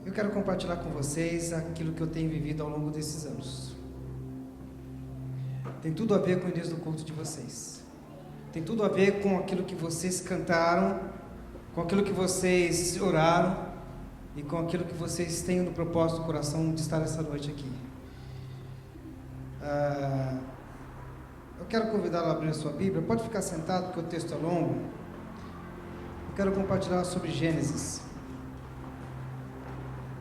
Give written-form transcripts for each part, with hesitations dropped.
Eu quero compartilhar com vocês aquilo que eu tenho vivido ao longo desses anos. Tem tudo a ver com o início do culto de vocês. Tem tudo a ver com aquilo que vocês cantaram, com aquilo que vocês oraram e com aquilo que vocês têm no propósito do coração de estar essa noite aqui. Eu quero convidá-lo a abrir a sua Bíblia. Pode ficar sentado porque o texto é longo. Eu quero compartilhar sobre Gênesis.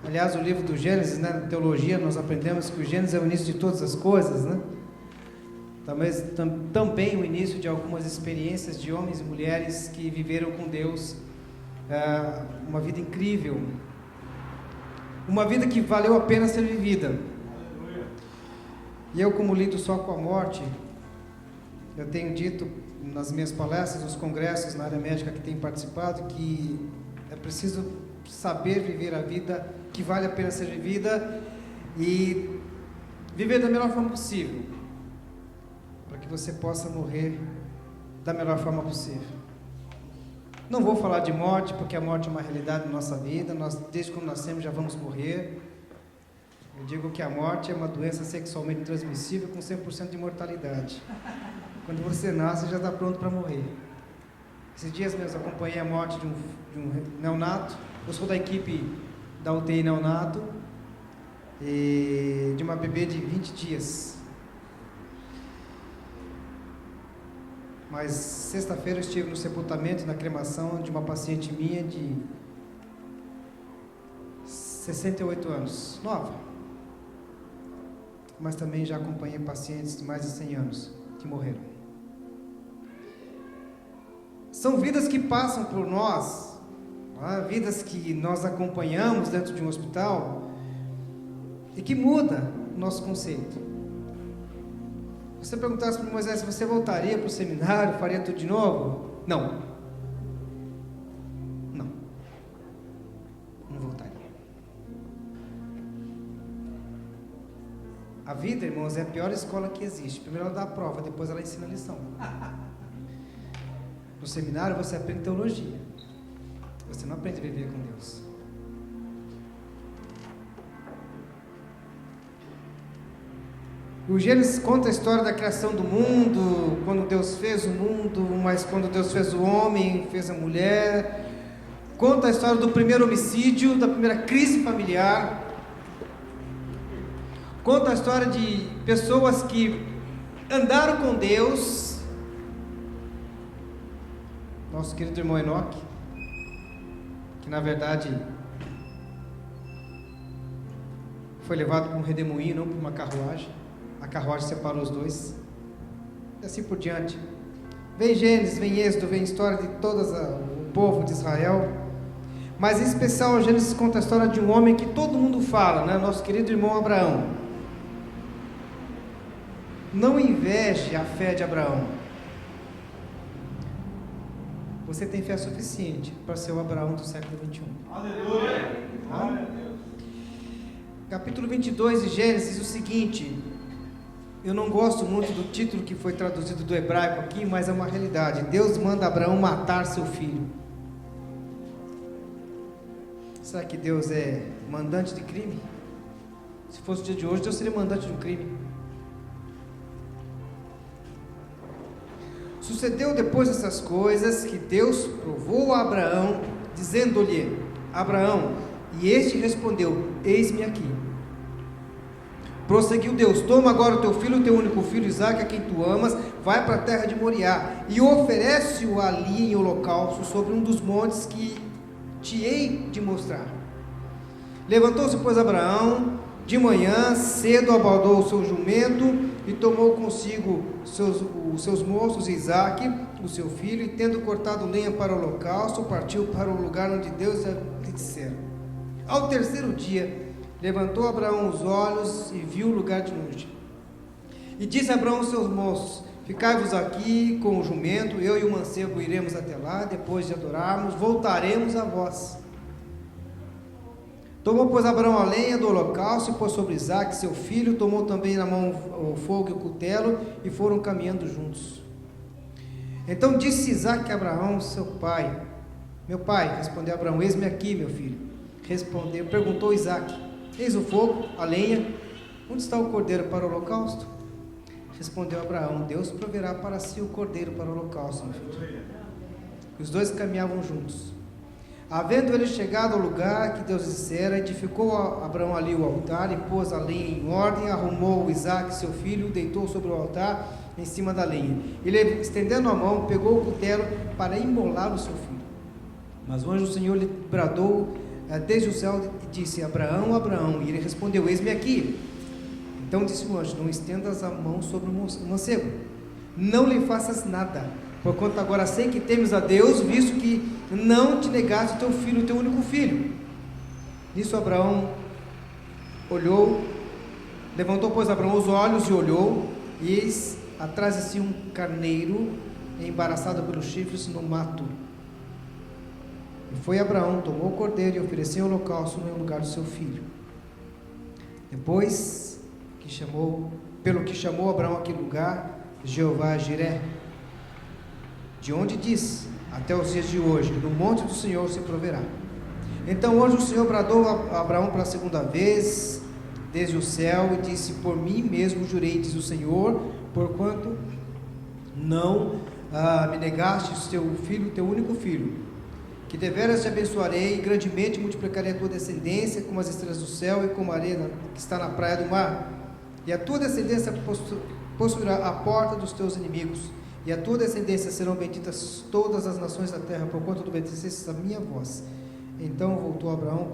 Aliás, o livro do Gênesis, né, na teologia, nós aprendemos que o Gênesis é o início de todas as coisas, né? Também o início de algumas experiências de homens e mulheres que viveram com Deus uma vida incrível, uma vida que valeu a pena ser vivida. E eu, como lido só com a morte, eu tenho dito nas minhas palestras, nos congressos na área médica que tenho participado, que é preciso saber viver a vida que vale a pena ser vivida e viver da melhor forma possível, para que você possa morrer da melhor forma possível. Não vou falar de morte, porque a morte é uma realidade na nossa vida. Nós, desde quando nascemos, já vamos morrer. Eu digo que a morte é uma doença sexualmente transmissível com 100% de mortalidade. Quando você nasce, já está pronto para morrer. Esses dias mesmo acompanhei a morte de um neonato. Eu sou da equipe da UTI neonato, e de uma bebê de 20 dias. Mas sexta-feira eu estive no sepultamento, na cremação de uma paciente minha de 68 anos, nova. Mas também já acompanhei pacientes de mais de 100 anos que morreram. São vidas que passam por nós, vidas que nós acompanhamos dentro de um hospital e que muda o nosso conceito. Se você perguntasse para Moisés se você voltaria para o seminário, faria tudo de novo? Não voltaria. A vida, irmãos, é a pior escola que existe. Primeiro ela dá a prova, depois ela ensina a lição. No seminário você aprende teologia, você não aprende a viver com Deus. O Gênesis conta a história da criação do mundo, quando Deus fez o mundo, mas quando Deus fez o homem, fez a mulher. Conta a história do primeiro homicídio, da primeira crise familiar. Conta a história de pessoas que andaram com Deus. Nosso querido irmão Enoque, que na verdade foi levado por um redemoinho, não por uma carruagem. A carruagem separou os dois, e assim por diante. Vem Gênesis, vem Êxodo, vem a história de todo o povo de Israel, mas em especial a Gênesis conta a história de um homem que todo mundo fala, né? Nosso querido irmão Abraão. Não inveje a fé de Abraão. Você tem fé suficiente para ser o Abraão do século 21. Aleluia! Glória a Deus. Capítulo 22 de Gênesis diz o seguinte. Eu não gosto muito do título que foi traduzido do hebraico aqui, mas é uma realidade. Deus manda Abraão matar seu filho. Será que Deus é mandante de crime? Se fosse o dia de hoje, Deus seria mandante de um crime. Sucedeu depois dessas coisas que Deus provou a Abraão, dizendo-lhe: Abraão, e este respondeu: eis-me aqui. Prosseguiu Deus: toma agora o teu filho, o teu único filho Isaque, a quem tu amas, vai para a terra de Moriá, e oferece-o ali em holocausto, sobre um dos montes que te hei de mostrar. Levantou-se, pois, Abraão, de manhã, cedo abordou o seu jumento, e tomou consigo os seus moços, Isaque, o seu filho, e tendo cortado lenha para o holocausto, partiu para o lugar onde Deus lhe dissera. Ao terceiro dia, levantou Abraão os olhos e viu o lugar de longe. E disse Abraão aos seus moços: ficai-vos aqui com o jumento, eu e o mancebo iremos até lá, depois de adorarmos, voltaremos a vós. Tomou, pois, Abraão a lenha do holocausto e pôs sobre Isaque, seu filho, tomou também na mão o fogo e o cutelo, e foram caminhando juntos. Então disse Isaque a Abraão, seu pai: meu pai, respondeu Abraão, eis-me aqui, meu filho. perguntou Isaque: eis o fogo, a lenha, onde está o cordeiro para o holocausto? Respondeu Abraão: Deus proverá para si o cordeiro para o holocausto, meu filho. Os dois caminhavam juntos. Havendo ele chegado ao lugar que Deus dissera, edificou Abraão ali o altar e pôs a lenha em ordem, arrumou Isaque, seu filho, o deitou sobre o altar em cima da lenha. Ele, estendendo a mão, pegou o cutelo para imolar o seu filho. Mas o anjo do Senhor lhe bradou desde o céu e disse: Abraão, Abraão. E ele respondeu: eis-me aqui. Então disse o anjo: não estendas a mão sobre o mancebo, não lhe faças nada, porquanto agora sei que temes a Deus, visto que não te negaste o teu filho, o teu único filho. Nisso Abraão olhou, levantou, pois, Abraão os olhos e olhou, e eis atrás de si um carneiro embaraçado pelos chifres no mato. E foi Abraão, tomou o cordeiro e ofereceu o holocausto no lugar do seu filho. Depois pelo que chamou Abraão aquele lugar Jeová Jiré, de onde diz: até os dias de hoje, no monte do Senhor se proverá. Então o anjo do Senhor bradou a Abraão pela segunda vez desde o céu e disse: por mim mesmo jurei, diz o Senhor, porquanto não me negaste o teu filho, teu único filho, que deveras te abençoarei e grandemente multiplicarei a tua descendência como as estrelas do céu e como a areia que está na praia do mar, e a tua descendência possuirá a porta dos teus inimigos, e a tua descendência serão benditas todas as nações da terra, porquanto tu obedeceste a minha voz. Então voltou Abraão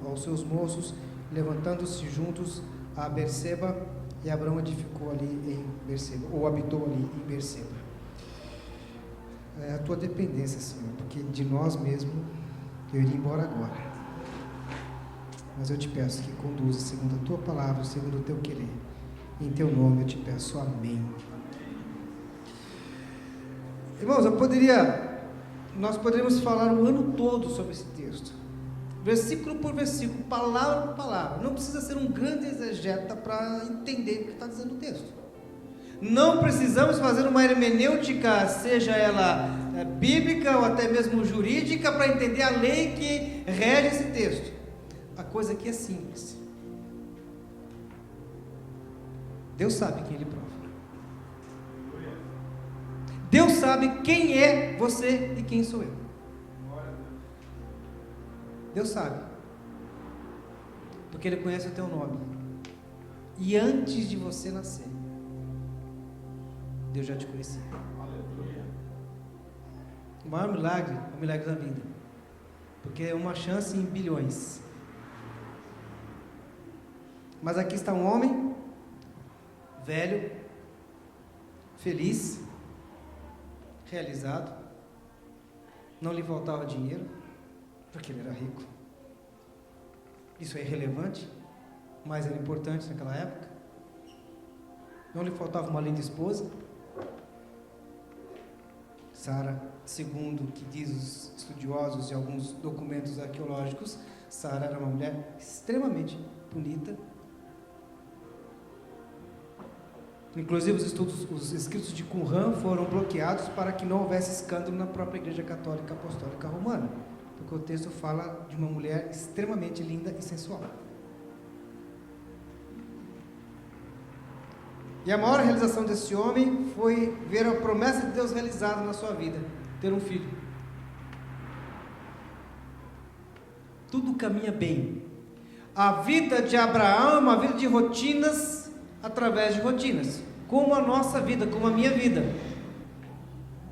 aos seus moços, levantando-se juntos a Berseba, e Abraão edificou ali em Berseba, ou habitou ali em Berseba. É a tua dependência, Senhor, porque de nós mesmos eu iria embora agora, mas eu te peço que conduza segundo a tua palavra, segundo o teu querer. Em teu nome eu te peço, amém. Irmãos, nós poderíamos falar o ano todo sobre esse texto, versículo por versículo, palavra por palavra. Não precisa ser um grande exegeta para entender o que está dizendo o texto. Não precisamos fazer uma hermenêutica, seja ela bíblica ou até mesmo jurídica, para entender a lei que rege esse texto. A coisa aqui é simples. Deus sabe quem Ele prova. Deus sabe quem é você e quem sou eu. Deus sabe, porque Ele conhece o teu nome. E antes de você nascer, Deus já te conhecia. O maior milagre é o milagre da vida, porque é uma chance em bilhões. Mas aqui está um homem velho, feliz, realizado, não lhe faltava dinheiro, porque ele era rico. Isso é irrelevante, mas era importante naquela época. Não lhe faltava uma linda esposa. Sara, segundo o que diz os estudiosos e alguns documentos arqueológicos, Sara era uma mulher extremamente bonita. Inclusive os escritos de Qumran foram bloqueados para que não houvesse escândalo na própria Igreja Católica Apostólica Romana, porque o texto fala de uma mulher extremamente linda e sensual. E a maior realização desse homem foi ver a promessa de Deus realizada na sua vida, ter um filho. Tudo caminha bem. A vida de Abraão é uma vida de rotinas, através de rotinas, como a nossa vida, como a minha vida.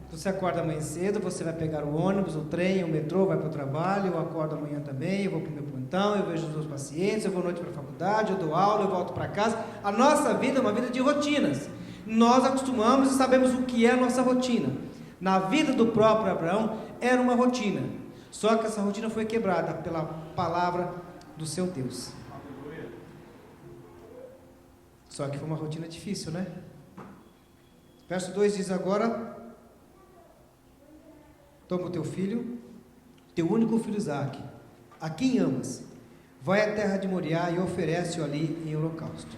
Você acorda amanhã cedo, você vai pegar o ônibus, o trem, o metrô, vai para o trabalho. Eu acordo amanhã também, eu vou para o meu plantão, eu vejo os meus pacientes, eu vou à noite para a faculdade, eu dou aula, eu volto para casa. A nossa vida é uma vida de rotinas. Nós acostumamos e sabemos o que é a nossa rotina. Na vida do próprio Abraão era uma rotina, só que essa rotina foi quebrada pela palavra do seu Deus. Só que foi uma rotina difícil, né? Verso 2 diz: agora toma o teu filho, teu único filho Isaque, a quem amas, vai à terra de Moriá e oferece-o ali em holocausto.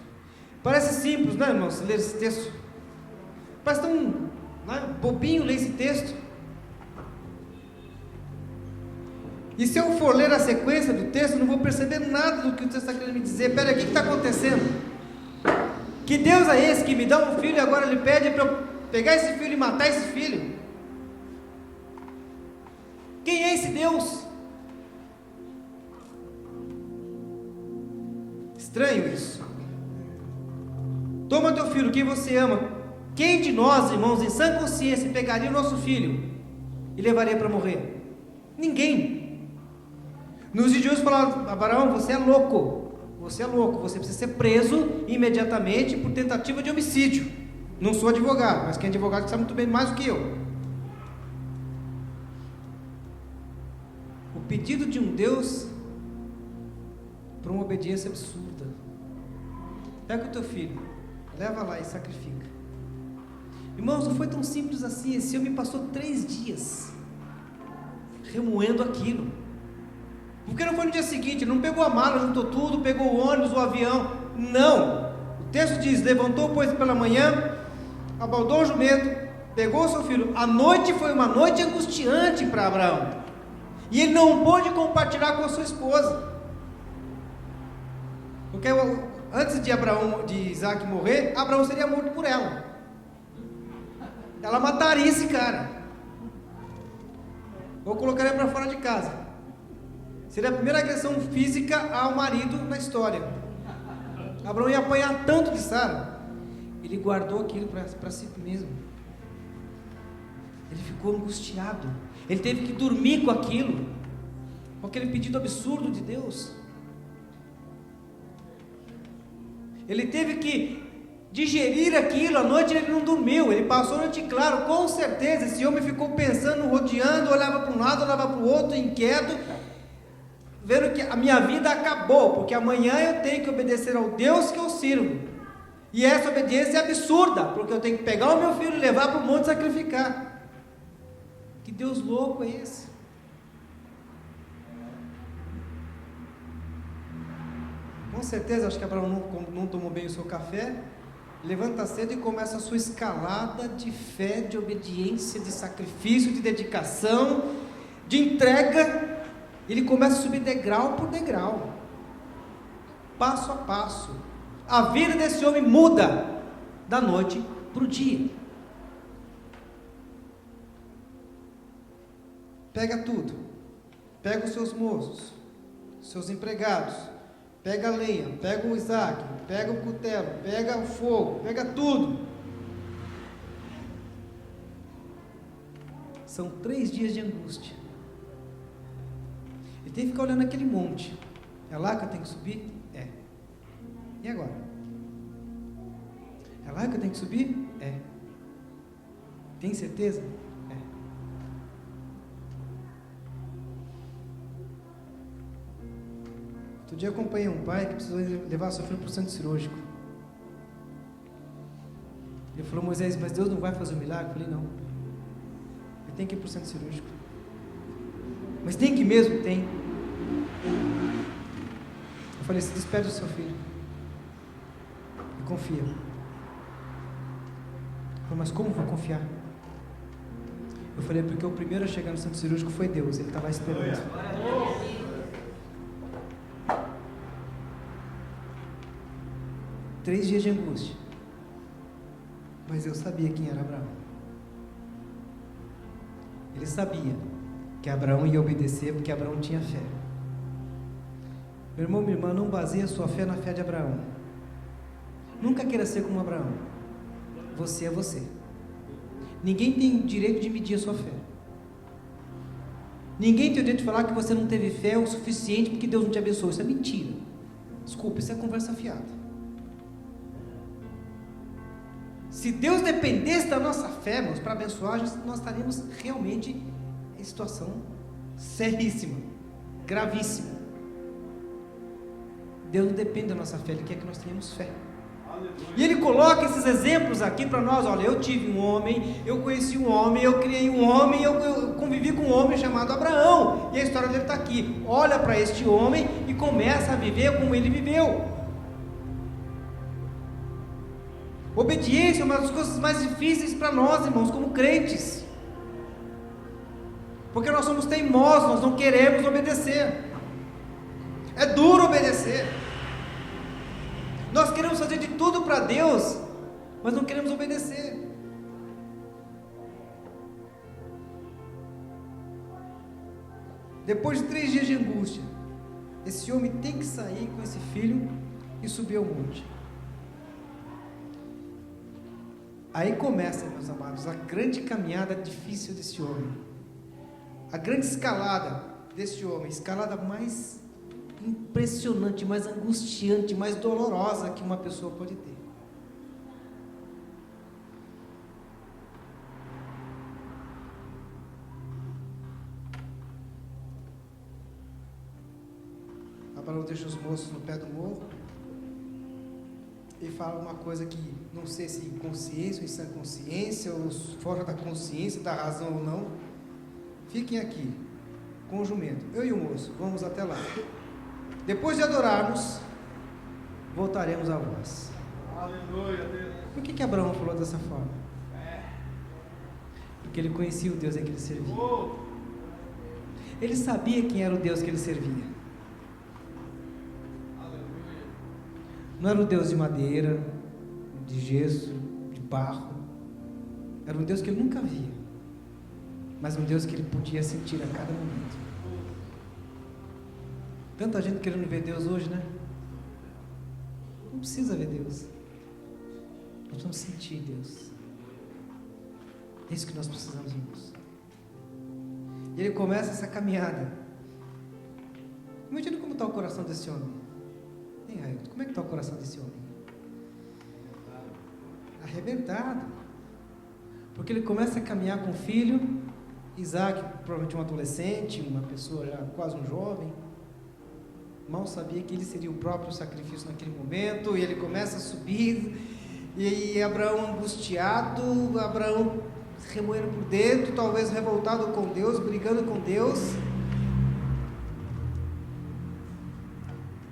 Parece simples, né, irmãos, ler esse texto? Parece tão bobinho ler esse texto. E se eu for ler a sequência do texto, eu não vou perceber nada do que o texto está querendo me dizer. Pera, o que está acontecendo? Que Deus é esse que me dá um filho e agora Ele pede para eu pegar esse filho e matar esse filho? Quem é esse Deus? Estranho isso. Toma teu filho, quem você ama. Quem de nós, irmãos, em sã consciência, pegaria o nosso filho e levaria para morrer? Ninguém. Nos dias de hoje falaram: Abraão, você é louco. Você é louco, você precisa ser preso imediatamente por tentativa de homicídio. Não sou advogado, mas quem é advogado sabe muito bem mais do que eu. O pedido de um Deus para uma obediência absurda. Pega o teu filho, leva lá e sacrifica. Irmãos, não foi tão simples assim. Esse homem passou 3 dias remoendo aquilo. Porque não foi no dia seguinte, ele não pegou a mala, juntou tudo, pegou o ônibus, o avião. Não. O texto diz: levantou, pois, pela manhã, abaldou o jumento, pegou o seu filho. A noite foi uma noite angustiante para Abraão. E ele não pôde compartilhar com a sua esposa. Porque antes de Isaac morrer, Abraão seria morto por ela. Ela mataria esse cara. Ou colocaria para fora de casa. Seria a primeira agressão física ao marido na história. Abraão ia apanhar tanto de Sara. Ele guardou aquilo para si mesmo. Ele ficou angustiado. Ele teve que dormir com aquilo, com aquele pedido absurdo de Deus. Ele teve que digerir aquilo. À noite ele não dormiu, ele passou a noite claro. Com certeza esse homem ficou pensando, rodeando, olhava para um lado, olhava para o outro, inquieto, vendo que a minha vida acabou, porque amanhã eu tenho que obedecer ao Deus que eu sirvo. E essa obediência é absurda, porque eu tenho que pegar o meu filho e levar para o monte sacrificar. Que Deus louco é esse? Com certeza, acho que Abraão não tomou bem o seu café. Levanta cedo e começa a sua escalada de fé, de obediência, de sacrifício, de dedicação, de entrega. Ele começa a subir degrau por degrau, passo a passo. A vida desse homem muda da noite para o dia. Pega tudo, pega os seus moços, seus empregados, pega a lenha, pega o Isaac, pega o cutelo, pega o fogo, pega tudo. São 3 dias de angústia. Ele tem que ficar olhando aquele monte. É lá que eu tenho que subir? É. E agora? É lá que eu tenho que subir? É. Tem certeza? Outro dia eu acompanhei um pai que precisou levar seu filho para o centro cirúrgico. Ele falou: Moisés, mas Deus não vai fazer o milagre? Eu falei: não. Ele tem que ir para o centro cirúrgico. Mas tem que mesmo? Tem. Eu falei: se despede do seu filho e confia. Ele falou: mas como vou confiar? Eu falei: porque o primeiro a chegar no centro cirúrgico foi Deus. Ele está lá esperando. 3 dias de angústia. Mas eu sabia quem era Abraão. Ele sabia que Abraão ia obedecer, porque Abraão tinha fé. Meu irmão, minha irmã, não baseie a sua fé na fé de Abraão. Nunca queira ser como Abraão. Você é você. Ninguém tem direito de medir a sua fé. Ninguém tem o direito de falar que você não teve fé o suficiente porque Deus não te abençoou. Isso é mentira. Desculpa, isso é conversa fiada. Se Deus dependesse da nossa fé, irmãos, para abençoar, nós estaríamos realmente em situação seríssima, gravíssima. Deus não depende da nossa fé, Ele quer que nós tenhamos fé. E Ele coloca esses exemplos aqui para nós. Olha, eu tive um homem, eu conheci um homem, eu criei um homem, eu convivi com um homem chamado Abraão, e a história dele está aqui. Olha para este homem e começa a viver como ele viveu. Obediência é uma das coisas mais difíceis para nós, irmãos, como crentes. Porque nós somos teimosos, nós não queremos obedecer. É duro obedecer. Nós queremos fazer de tudo para Deus, mas não queremos obedecer. Depois de 3 dias de angústia, esse homem tem que sair com esse filho e subir ao monte. Aí começa, meus amados, a grande caminhada difícil desse homem. A grande escalada desse homem, escalada mais impressionante, mais angustiante, mais dolorosa que uma pessoa pode ter. Abraão deixa os moços no pé do morro e fala uma coisa que não sei se em consciência ou em sã consciência, ou fora da consciência, da razão ou não. Fiquem aqui com o jumento, eu e o moço, vamos até lá. Depois de adorarmos, voltaremos a vós. Aleluia, Deus. Por que Abraão falou dessa forma? Porque ele conhecia o Deus em que ele servia. Ele sabia quem era o Deus que ele servia. Não era um Deus de madeira, de gesso, de barro. Era um Deus que ele nunca via, mas um Deus que ele podia sentir a cada momento. Tanta gente querendo ver Deus hoje, né? Não precisa ver Deus. Nós precisamos sentir Deus. É isso que nós precisamos, irmãos. E ele começa essa caminhada. Imagina como está o coração desse homem. Hein, Railton? Como é que está o coração desse homem? Arrebentado. Porque ele começa a caminhar com o filho, Isaac, provavelmente um adolescente, uma pessoa já quase um jovem. Mal sabia que ele seria o próprio sacrifício naquele momento, e ele começa a subir, e Abraão angustiado, Abraão remoendo por dentro, talvez revoltado com Deus, brigando com Deus.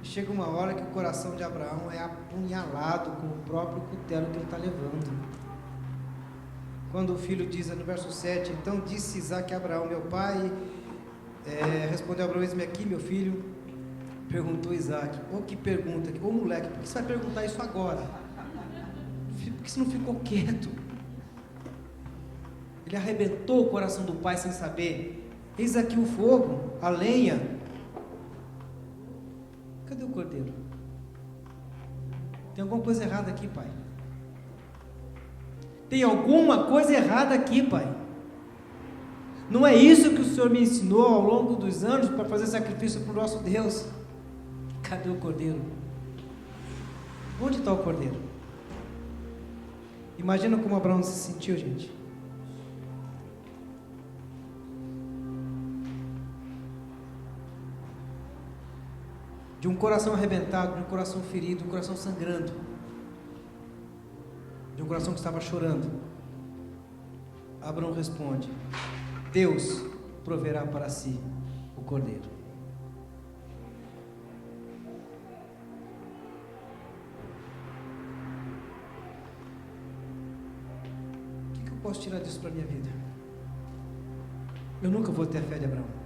Chega uma hora que o coração de Abraão é apunhalado com o próprio cutelo que ele está levando. Quando o filho diz no verso 7, então disse Isaac a Abraão, meu pai, respondeu Abraão, eis-me aqui, meu filho. Perguntou Isaac, que pergunta, moleque, por que você vai perguntar isso agora? Por que você não ficou quieto? Ele arrebentou o coração do pai sem saber. Eis aqui o fogo, a lenha. Cadê o cordeiro? Tem alguma coisa errada aqui, pai? Tem alguma coisa errada aqui, pai? Não é isso que o Senhor me ensinou ao longo dos anos para fazer sacrifício para o nosso Deus? Cadê o cordeiro? Onde está o cordeiro? Imagina como Abraão se sentiu, gente. De um coração arrebentado, de um coração ferido, de um coração sangrando, de um coração que estava chorando. Abraão responde: Deus proverá para si o cordeiro. O que eu posso tirar disso para a minha vida? Eu nunca vou ter a fé de Abraão.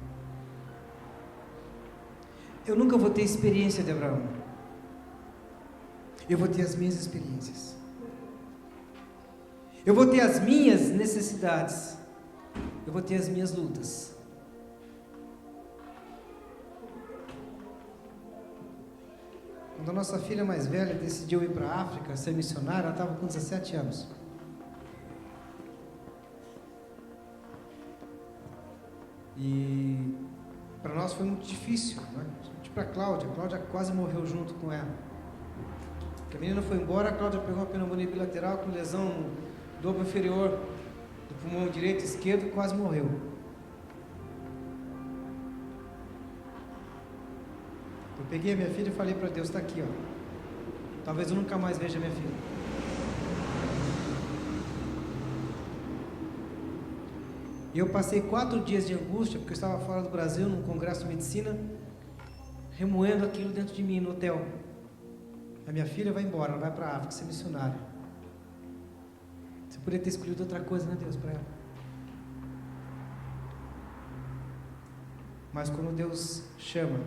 Eu nunca vou ter a experiência de Abraão. Eu vou ter as minhas experiências. Eu vou ter as minhas necessidades. Eu vou ter as minhas lutas. Quando a nossa filha mais velha decidiu ir para a África, ser missionária, ela estava com 17 anos. E para nós foi muito difícil, né? Para a Cláudia quase morreu junto com ela. Porque a menina foi embora, a Cláudia pegou uma pneumonia bilateral com lesão no lobo inferior do pulmão direito e esquerdo e quase morreu. Eu peguei a minha filha e falei para Deus, está aqui, ó. Talvez eu nunca mais veja minha filha. E eu passei 4 dias de angústia, porque eu estava fora do Brasil, num congresso de medicina, remoendo aquilo dentro de mim, no hotel. A minha filha vai embora, ela vai para a África ser missionária. Você poderia ter escolhido outra coisa, né, Deus, para ela? Mas quando Deus chama,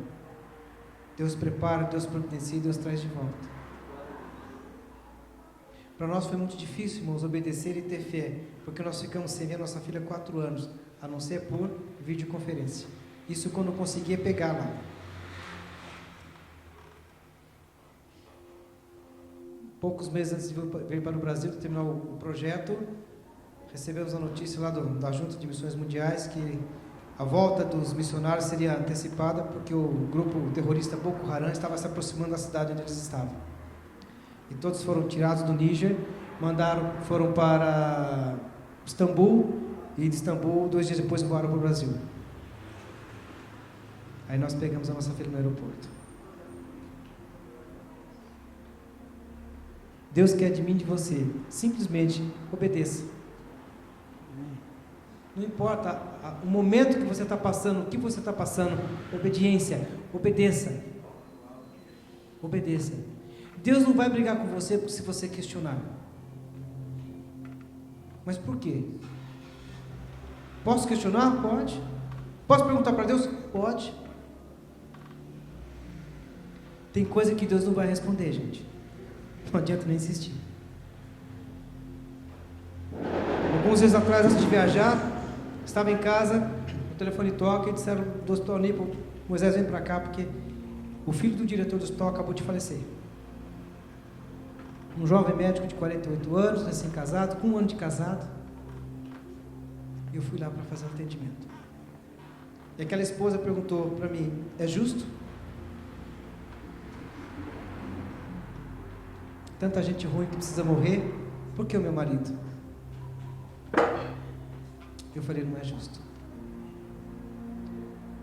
Deus prepara, Deus providencia e Deus traz de volta. Para nós foi muito difícil, irmãos, obedecer e ter fé, porque nós ficamos sem ver a nossa filha 4 anos, a não ser por videoconferência. Isso quando eu conseguia pegar lá. Poucos meses antes de vir para o Brasil, de terminar o projeto, recebemos a notícia lá da Junta de Missões Mundiais que a volta dos missionários seria antecipada porque o grupo terrorista Boko Haram estava se aproximando da cidade onde eles estavam. E todos foram tirados do Níger, foram para Istambul, e de Istambul, 2 dias depois, voaram para o Brasil. Aí nós pegamos a nossa filha no aeroporto. Deus quer de mim e de você, simplesmente obedeça. Não importa o momento que você está passando, o que você está passando, obediência, obedeça. Obedeça. Deus não vai brigar com você se você questionar. Mas por quê? Posso questionar? Pode. Posso perguntar para Deus? Pode. Tem coisa que Deus não vai responder, gente. Não adianta nem insistir. Alguns dias atrás, antes de viajar, estava em casa, o telefone toca e disseram do hospital Nipo, Moisés, vem para cá porque o filho do diretor do hospital acabou de falecer. Um jovem médico de 48 anos, recém-casado, com 1 ano de casado. E eu fui lá para fazer o atendimento. E aquela esposa perguntou para mim, é justo? Tanta gente ruim que precisa morrer, por que o meu marido? Eu falei, não é justo.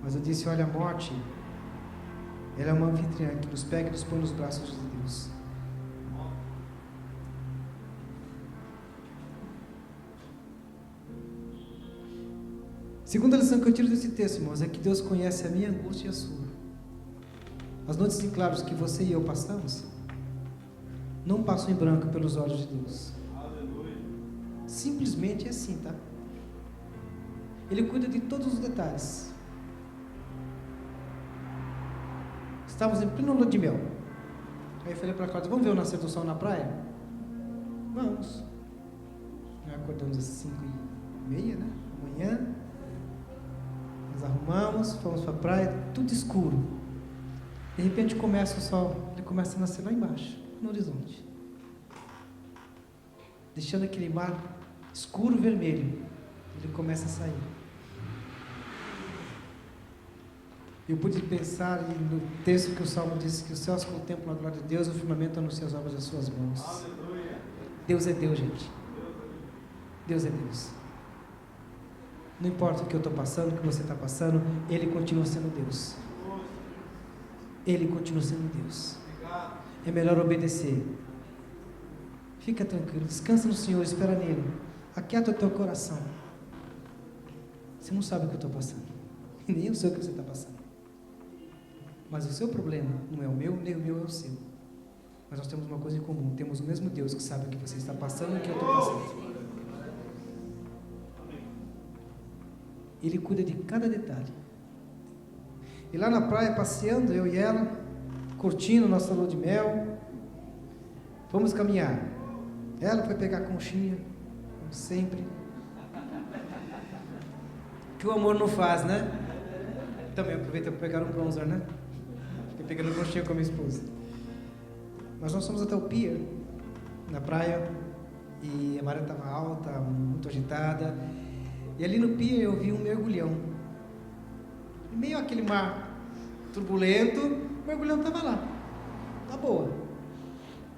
Mas eu disse, olha, a morte, ela é uma anfitriã que nos pega e nos põe nos braços de Deus. Segunda lição que eu tiro desse texto, irmãos, é que Deus conhece a minha angústia e a sua. As noites em claros que você e eu passamos, não passam em branco pelos olhos de Deus. Aleluia. Simplesmente é assim, tá? Ele cuida de todos os detalhes. Estávamos em pleno lua de mel. Aí eu falei para a Cláudia, vamos ver o nascer do sol na praia? Vamos. Nós acordamos às 5h30, né? Amanhã. Nós arrumamos, fomos para a praia, tudo escuro. De repente começa o sol, ele começa a nascer lá embaixo, no horizonte. Deixando aquele mar escuro vermelho, ele começa a sair. Eu pude pensar no texto que o Salmo diz que os céus contemplam a glória de Deus, o firmamento anuncia as obras das suas mãos. Aleluia. Deus é Deus, gente. Deus é Deus. Não importa o que eu estou passando, o que você está passando, Ele continua sendo Deus. Ele continua sendo Deus. É melhor obedecer. Fica tranquilo, descansa no Senhor, espera nele. Aquieta o teu coração. Você não sabe o que eu estou passando. E nem eu sei o que você está passando. Mas o seu problema não é o meu, nem o meu é o seu. Mas nós temos uma coisa em comum. Temos o mesmo Deus que sabe o que você está passando e o que eu estou passando. Ele cuida de cada detalhe. E lá na praia, passeando, eu e ela, curtindo nossa lua de mel, fomos caminhar. Ela foi pegar a conchinha, como sempre. Que o amor não faz, né? Também aproveita para pegar um bronzer, né? Fiquei pegando conchinha com a minha esposa. Mas nós fomos até o pier, na praia, e a maré estava alta, muito agitada. E ali no pier eu vi um mergulhão. Em meio àquele mar turbulento, o mergulhão estava lá. Tá boa.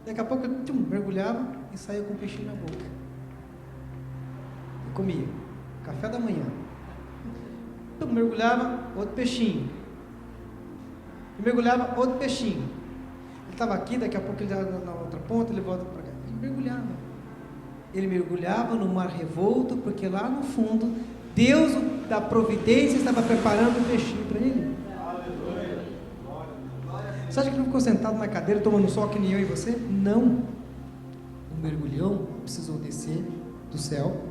Daqui a pouco eu mergulhava e saía com um peixinho na boca. E comia. Café da manhã. Mergulhava, outro peixinho. E mergulhava, outro peixinho. Ele estava aqui, daqui a pouco ele estava na outra ponta, ele volta para cá. Ele mergulhava. Ele mergulhava no mar revolto, porque lá no fundo, Deus da providência estava preparando um peixinho para ele. Você acha que ele ficou sentado na cadeira, tomando sol que nem eu e você? Não. O mergulhão precisou descer do céu,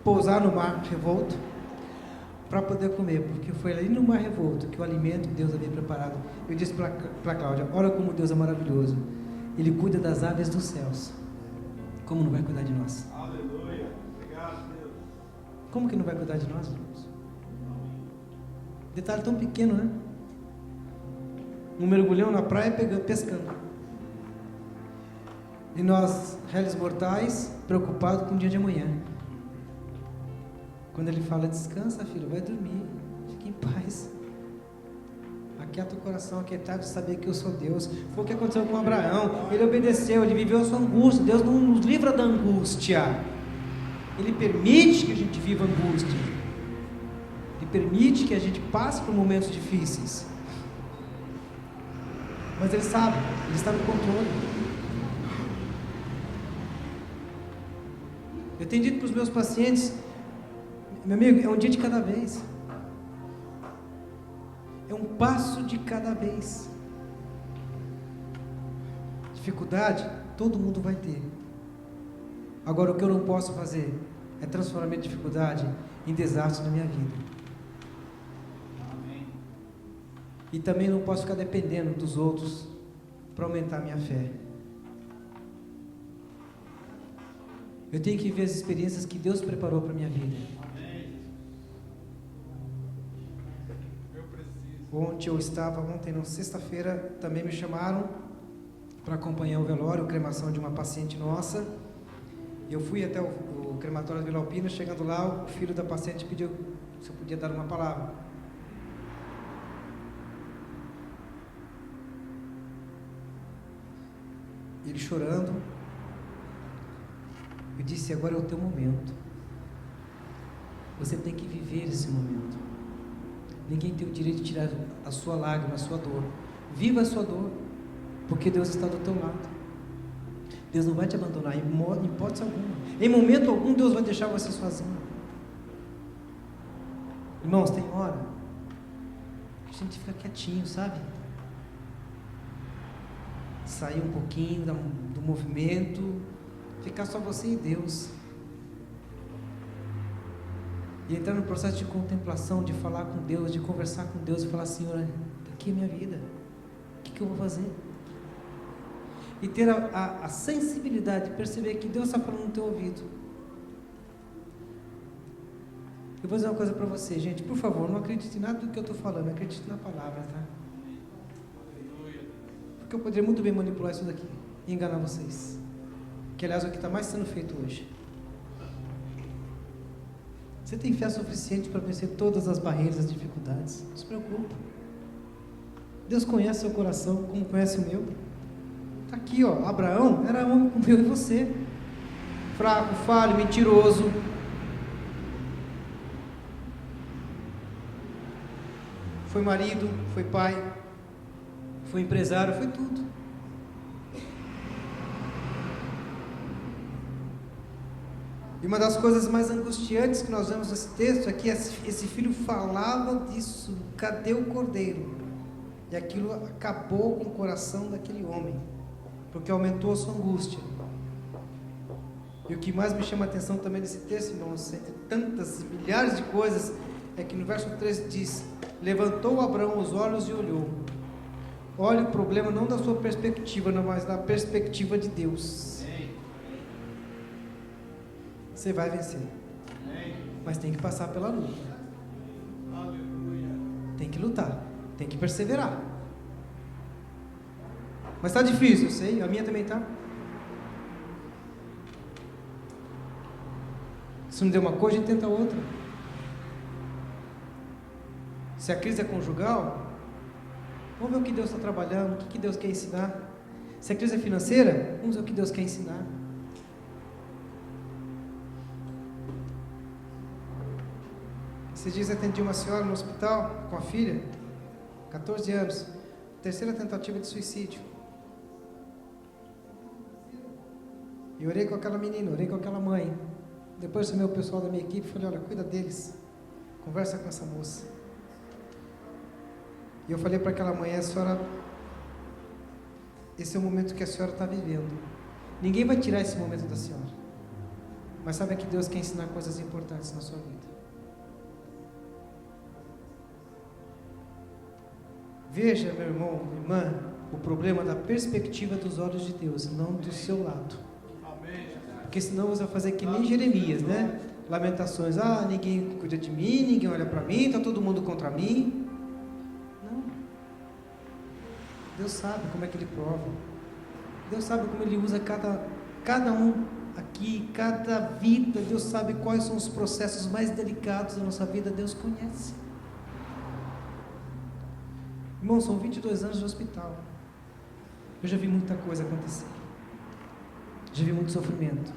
pousar no mar revolto, para poder comer, porque foi ali no Mar Revolto que o alimento Deus havia preparado. Eu disse para Cláudia, olha como Deus é maravilhoso. Ele cuida das aves dos céus. Como não vai cuidar de nós? Aleluia. Obrigado, Deus. Como que não vai cuidar de nós, irmãos? Detalhe tão pequeno, né? Um mergulhão na praia pescando. E nós, réis mortais, preocupados com o dia de amanhã. Quando ele fala, descansa, filho, vai dormir, fique em paz. Aquieta o coração, aquietar de saber que eu sou Deus. Foi o que aconteceu com Abraão. Ele obedeceu, ele viveu a sua angústia. Deus não nos livra da angústia. Ele permite que a gente viva angústia. Ele permite que a gente passe por momentos difíceis. Mas Ele sabe, Ele está no controle. Eu tenho dito para os meus pacientes, meu amigo, é um dia de cada vez. É um passo de cada vez. Dificuldade, todo mundo vai ter. Agora, o que eu não posso fazer é transformar minha dificuldade em desastre na minha vida. Amém. E também não posso ficar dependendo dos outros para aumentar a minha fé. Eu tenho que ver as experiências que Deus preparou para a minha vida. Amém. Eu preciso. Ontem, na sexta-feira, também me chamaram para acompanhar o velório, a cremação de uma paciente nossa. Eu fui até o crematório da Vila Alpina. Chegando lá, o filho da paciente pediu se eu podia dar uma palavra. Ele chorando, eu disse, agora é o teu momento. Você tem que viver esse momento. Ninguém tem o direito de tirar a sua lágrima, a sua dor. Viva a sua dor, porque Deus está do teu lado. Deus não vai te abandonar em hipótese alguma. Em momento algum Deus vai deixar você sozinho. Irmãos, tem hora que a gente fica quietinho, sabe? Sair um pouquinho do movimento, ficar só você e Deus. E entrar no processo de contemplação, de falar com Deus, de conversar com Deus e falar, Senhor, aqui é minha vida, o que eu vou fazer? E ter a sensibilidade de perceber que Deus está falando no teu ouvido. Eu vou dizer uma coisa para você, gente, por favor, não acredite em nada do que eu estou falando, acredite na palavra, tá? Porque eu poderia muito bem manipular isso daqui e enganar vocês. Que aliás é o que está mais sendo feito hoje. Você tem fé suficiente para vencer todas as barreiras, as dificuldades? Não se preocupe. Deus conhece seu coração como conhece o meu. Está aqui, ó. Abraão era homem como eu e você. Fraco, falho, mentiroso. Foi marido, foi pai, foi empresário, foi tudo. E uma das coisas mais angustiantes que nós vemos nesse texto é que esse filho falava disso, cadê o cordeiro? E aquilo acabou com o coração daquele homem, porque aumentou a sua angústia. E o que mais me chama a atenção também nesse texto, irmãos, entre tantas milhares de coisas, é que no verso 13 diz, levantou Abraão os olhos e olhou. Olha o problema não da sua perspectiva, não, mas da perspectiva de Deus. Você vai vencer. Mas tem que passar pela luta. Tem que lutar. Tem que perseverar. Mas está difícil, eu sei. A minha também está. Se não der uma coisa, a gente tenta outra. Se a crise é conjugal, vamos ver o que Deus está trabalhando, o que Deus quer ensinar. Se a crise é financeira, vamos ver o que Deus quer ensinar. Esses dias atendi uma senhora no hospital com a filha, 14 anos, terceira tentativa de suicídio. E orei com aquela menina, orei com aquela mãe. Depois chamei o pessoal da minha equipe e falei, olha, cuida deles, conversa com essa moça. E eu falei para aquela mãe, a senhora, esse é o momento que a senhora está vivendo. Ninguém vai tirar esse momento da senhora. Mas sabe que Deus quer ensinar coisas importantes na sua vida. Veja, meu irmão, minha irmã, o problema da perspectiva dos olhos de Deus, não do seu lado. Porque senão você vai fazer que nem Jeremias, né? Lamentações, ninguém cuida de mim, ninguém olha para mim, está todo mundo contra mim. Não. Deus sabe como é que Ele prova. Deus sabe como Ele usa cada um aqui, cada vida. Deus sabe quais são os processos mais delicados da nossa vida. Deus conhece. Irmão, são 22 anos de hospital. Eu já vi muita coisa acontecer. Já vi muito sofrimento.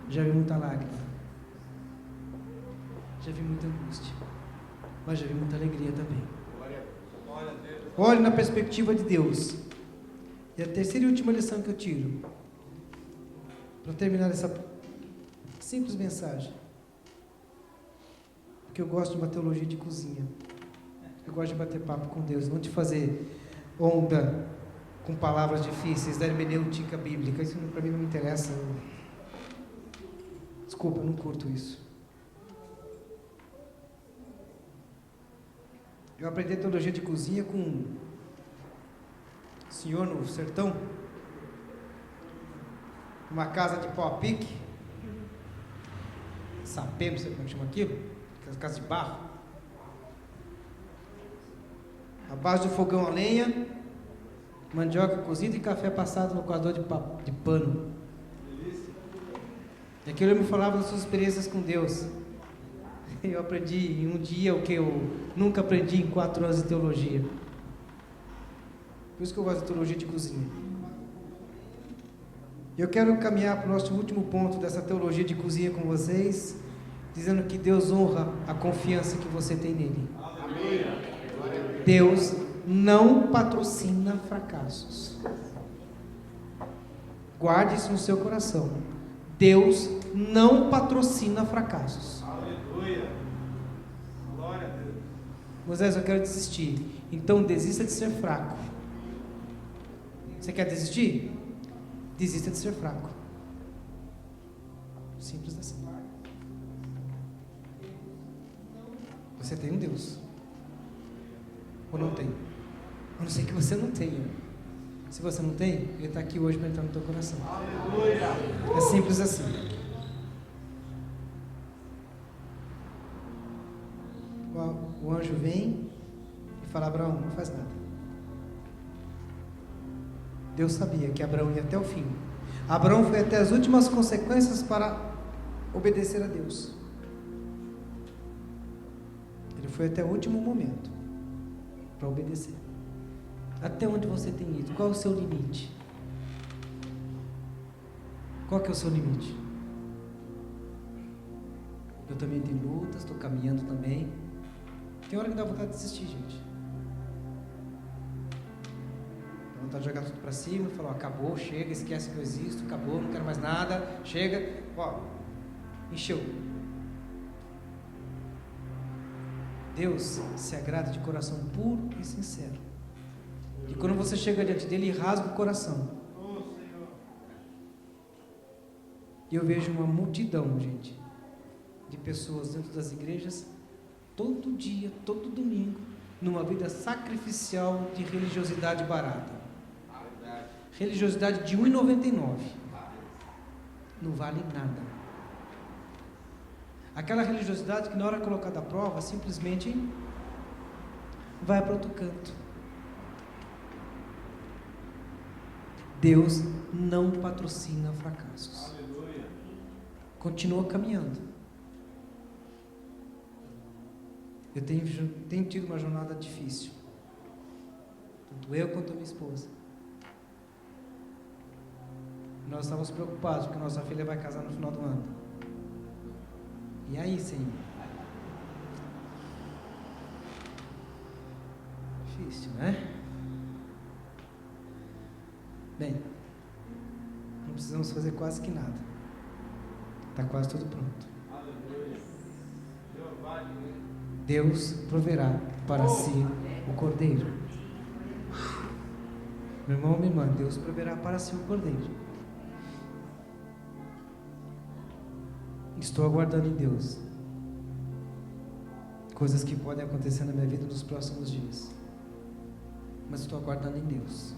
Já vi muita lágrima. Já vi muita angústia. Mas já vi muita alegria também. Olhe na perspectiva de Deus. E a terceira e última lição que eu tiro, para terminar essa simples mensagem, porque eu gosto de uma teologia de cozinha. Eu gosto de bater papo com Deus, não de fazer onda com palavras difíceis, da hermenêutica bíblica. Isso para mim não me interessa. Desculpa, eu não curto isso. Eu aprendi teologia de cozinha com um senhor no sertão, uma casa de pau a pique, sapê, não sei como é que chama aquilo, aquelas casas de barro, a base do fogão a lenha, mandioca cozida e café passado no coador de pano. E aquilo me falava das suas experiências com Deus. Eu aprendi em um dia o que eu nunca aprendi em 4 anos de teologia. Por isso que eu gosto de teologia de cozinha. Eu quero caminhar para o nosso último ponto dessa teologia de cozinha com vocês, dizendo que Deus honra a confiança que você tem nele. Deus não patrocina fracassos. Guarde isso no seu coração. Deus não patrocina fracassos. Aleluia. Glória a Deus. Moisés, eu quero desistir. Então desista de ser fraco. Você quer desistir? Desista de ser fraco. Simples assim. Você tem um Deus. Ou não tem? A não ser que você não tenha. Se você não tem, Ele está aqui hoje para entrar no teu coração. Aleluia. É simples assim. O anjo vem e fala: Abraão, não faz nada. Deus sabia que Abraão ia até o fim. Abraão foi até as últimas consequências para obedecer a Deus. Ele foi até o último momento para obedecer. Até onde você tem ido? Qual é o seu limite? Qual que é o seu limite? Eu também tenho lutas, estou caminhando também. Tem hora que dá vontade de desistir, gente. Dá vontade de jogar tudo para cima e falar: acabou, chega, esquece que eu existo, acabou, não quero mais nada, chega, encheu. Deus se agrada de coração puro e sincero. E quando você chega diante dele, rasga o coração. E eu vejo uma multidão, gente, de pessoas dentro das igrejas, todo dia, todo domingo, numa vida sacrificial de religiosidade barata. Religiosidade de R$1,99. Não vale nada. Aquela religiosidade que na hora colocada à prova, simplesmente vai para outro canto. Deus não patrocina fracassos. Aleluia. Continua caminhando. Eu tenho tido uma jornada difícil. Tanto eu quanto a minha esposa. Nós estávamos preocupados porque nossa filha vai casar no final do ano. E aí, Senhor? Difícil, né? Bem, não precisamos fazer quase que nada. Está quase tudo pronto. Deus proverá para si o cordeiro. Meu irmão, minha irmã, Deus proverá para si o cordeiro. Estou aguardando em Deus. coisas que podem acontecer na minha vida nos próximos dias. Mas estou aguardando em Deus,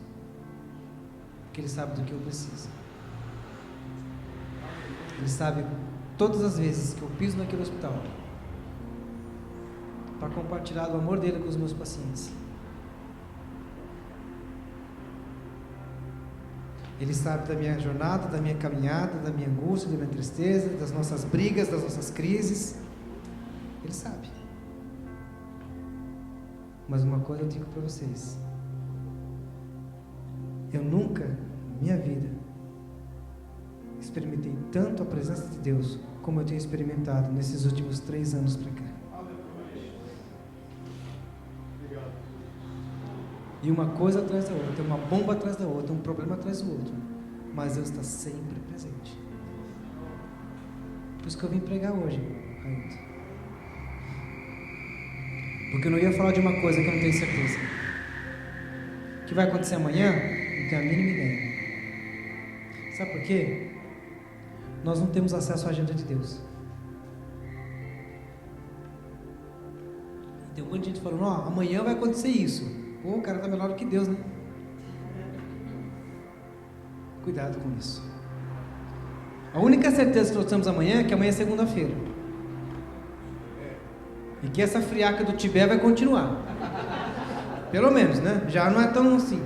porque Ele sabe do que eu preciso. Ele sabe todas as vezes que eu piso naquele hospital para compartilhar o amor dele com os meus pacientes. Ele sabe da minha jornada, da minha caminhada, da minha angústia, da minha tristeza, das nossas brigas, das nossas crises. Ele sabe. Mas uma coisa eu digo para vocês: eu nunca, na minha vida, experimentei tanto a presença de Deus como eu tenho experimentado nesses últimos 3 anos para cá. E uma coisa atrás da outra, uma bomba atrás da outra, um problema atrás do outro. Mas Deus está sempre presente. Por isso que eu vim pregar hoje, Railton. Porque eu não ia falar de uma coisa que eu não tenho certeza. O que vai acontecer amanhã, não tenho a mínima ideia. Sabe por quê? Nós não temos acesso à agenda de Deus. Tem um monte de gente falando, ó, amanhã vai acontecer isso. Pô, o cara está melhor do que Deus, né? Cuidado com isso. A única certeza que nós temos amanhã é que amanhã é segunda-feira. E que essa friaca do Tibete vai continuar. Pelo menos, né? Já não é tão assim.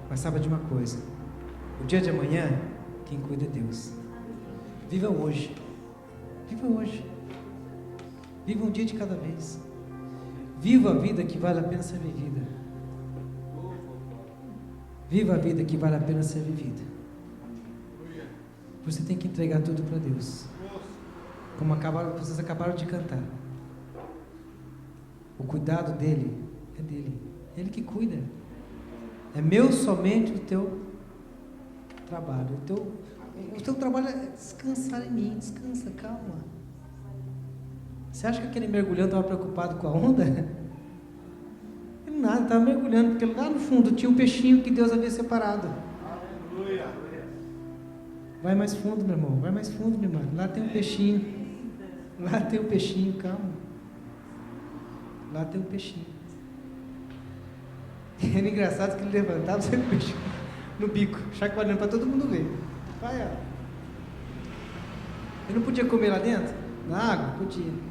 Mas sabe de uma coisa? O dia de amanhã, quem cuida é Deus. Viva hoje. Viva hoje. Viva um dia de cada vez. Viva a vida que vale a pena ser vivida. Viva a vida que vale a pena ser vivida. Você tem que entregar tudo para Deus. Como vocês acabaram de cantar. O cuidado dele é dele. Ele que cuida. É meu somente o teu trabalho. O teu trabalho é descansar em mim. Descansa, calma. Você acha que aquele mergulhão estava preocupado com a onda? Ele nada, estava mergulhando, porque lá no fundo tinha um peixinho que Deus havia separado. Aleluia. Vai mais fundo, meu irmão, vai mais fundo, minha irmã. Lá tem um peixinho. Lá tem um peixinho, calma. Lá tem um peixinho. E era engraçado que ele levantava e o peixinho no bico, chacoalhando para todo mundo ver. Vai, ó. Ele não podia comer lá dentro? Na água? Podia.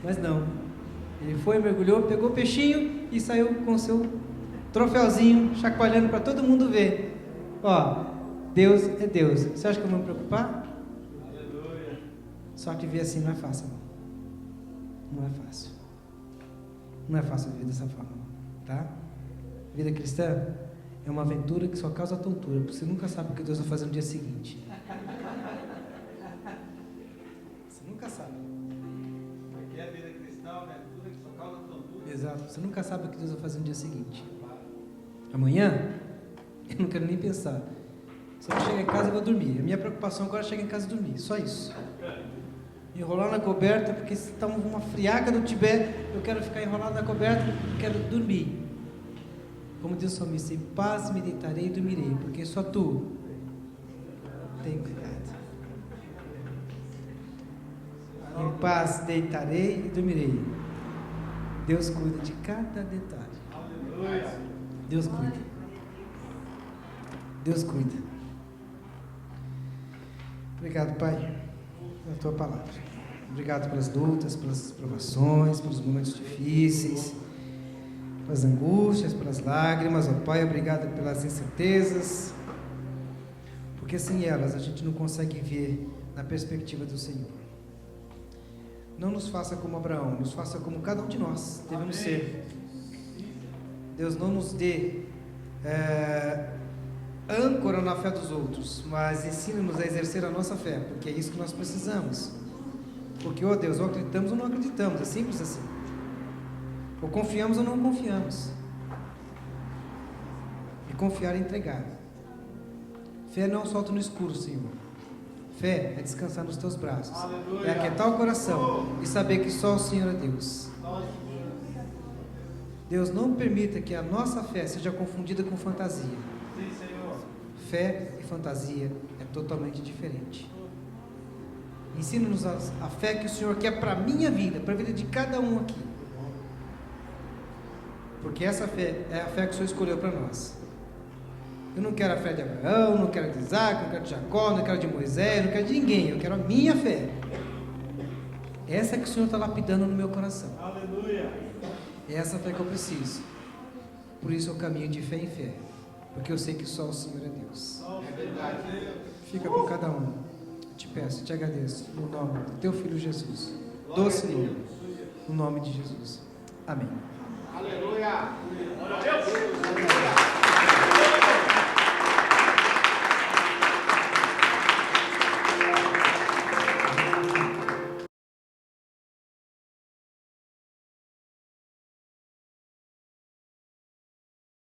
Mas não, ele foi, mergulhou, pegou o peixinho e saiu com o seu troféuzinho, chacoalhando para todo mundo ver. Ó, Deus é Deus. Você acha que eu vou me preocupar? Aleluia. Só que ver assim não é fácil, não. Não é fácil. Não é fácil viver dessa forma, tá? Vida cristã é uma aventura que só causa tontura, porque você nunca sabe o que Deus vai fazer no dia seguinte. Você nunca sabe. É a vida cristã, né? Tudo que só causa tontura. Exato, você nunca sabe o que Deus vai fazer no dia seguinte. Amanhã, eu não quero nem pensar. Se eu chegar em casa, eu vou dormir. A minha preocupação agora é chegar em casa e dormir, só isso. Enrolar na coberta, porque se está uma friaca do Tibete, eu quero ficar enrolado na coberta, eu quero dormir. Como diz o salmista, em paz me deitarei e dormirei, porque só tu tem cuidado. Em paz deitarei e dormirei. Deus cuida de cada detalhe. Aleluia. Deus cuida. Deus cuida. Obrigado, Pai, pela tua palavra. Obrigado pelas lutas, pelas provações, pelos momentos difíceis, pelas angústias, pelas lágrimas. Ó Pai, obrigado pelas incertezas, porque sem elas a gente não consegue ver na perspectiva do Senhor. Não nos faça como Abraão, nos faça como cada um de nós devemos ser. Deus, não nos dê âncora na fé dos outros, mas ensina-nos a exercer a nossa fé, porque é isso que nós precisamos. Porque, ó Deus, ou acreditamos ou não acreditamos, é simples assim. Ou confiamos ou não confiamos. E confiar é entregar. Fé não solta no escuro, Senhor. Fé é descansar nos teus braços. Aleluia. É aquietar o coração e saber que só o Senhor é Deus. Deus, não permita que a nossa fé seja confundida com fantasia. Sim, Senhor. Fé e fantasia é totalmente diferente. Ensina-nos a fé que o Senhor quer para a minha vida, para a vida de cada um aqui. Porque essa fé é a fé que o Senhor escolheu para nós. Eu não quero a fé de Abraão, não quero de Isaac, não quero de Jacó, não quero de Moisés, não quero de ninguém. Eu quero a minha fé. Essa é que o Senhor está lapidando no meu coração. Aleluia. É essa fé que eu preciso. Por isso eu caminho de fé em fé. Porque eu sei que só o Senhor é Deus. É verdade. Fica com cada um. Te peço, te agradeço. No nome do teu Filho Jesus. Doce nome. No nome de Jesus. Amém. Aleluia. Glória a Deus.